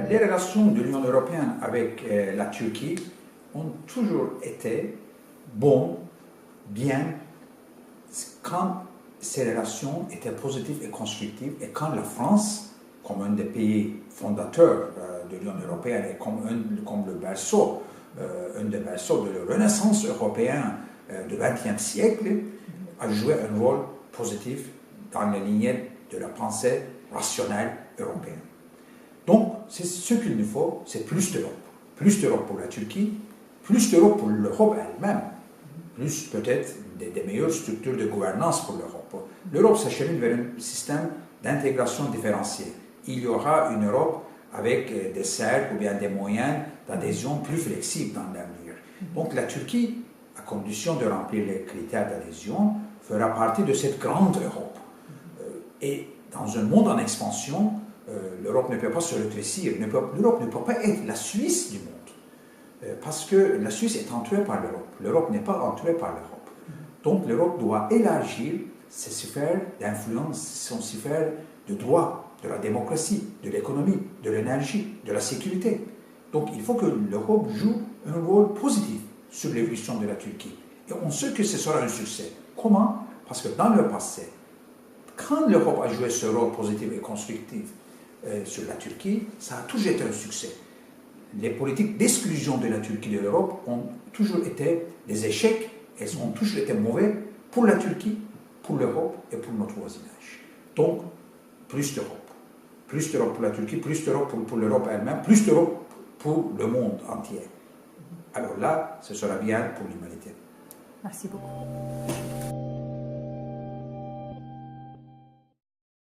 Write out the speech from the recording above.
Les relations de l'Union européenne avec la Turquie ont toujours été bonnes, bien, quand ces relations étaient positives et constructives et quand la France, comme un des pays fondateurs de l'Union européenne et comme le berceau, un des berceaux de la Renaissance européenne du XXe siècle, a joué un rôle positif dans la lignée de la pensée rationnelle européenne. Donc, ce qu'il nous faut, c'est plus d'Europe. Plus d'Europe pour la Turquie, plus d'Europe pour l'Europe elle-même, plus peut-être des meilleures structures de gouvernance pour l'Europe. L'Europe s'achemine vers un système d'intégration différenciée. Il y aura une Europe avec des cercles ou bien des moyens d'adhésion plus flexibles dans l'avenir. Donc la Turquie, à condition de remplir les critères d'adhésion, fera partie de cette grande Europe. Et dans un monde en expansion, l'Europe ne peut pas se rétrécir. L'Europe ne peut pas être la Suisse du monde. Parce que la Suisse est entourée par l'Europe. L'Europe n'est pas entourée par l'Europe. Donc l'Europe doit élargir ses sphères d'influence, son sphère de droit, de la démocratie, de l'économie, de l'énergie, de la sécurité. Donc il faut que l'Europe joue un rôle positif sur l'évolution de la Turquie. Et on sait que ce sera un succès. Comment? Parce que dans le passé, quand l'Europe a joué ce rôle positif et constructif sur la Turquie, ça a toujours été un succès. Les politiques d'exclusion de la Turquie de l'Europe ont toujours été des échecs. Elles ont toujours été mauvaises pour la Turquie, pour l'Europe et pour notre voisinage. Donc, plus d'Europe. Plus d'Europe pour la Turquie, plus d'Europe pour l'Europe elle-même, plus d'Europe pour le monde entier. Alors là, ce sera bien pour l'humanité. Merci beaucoup.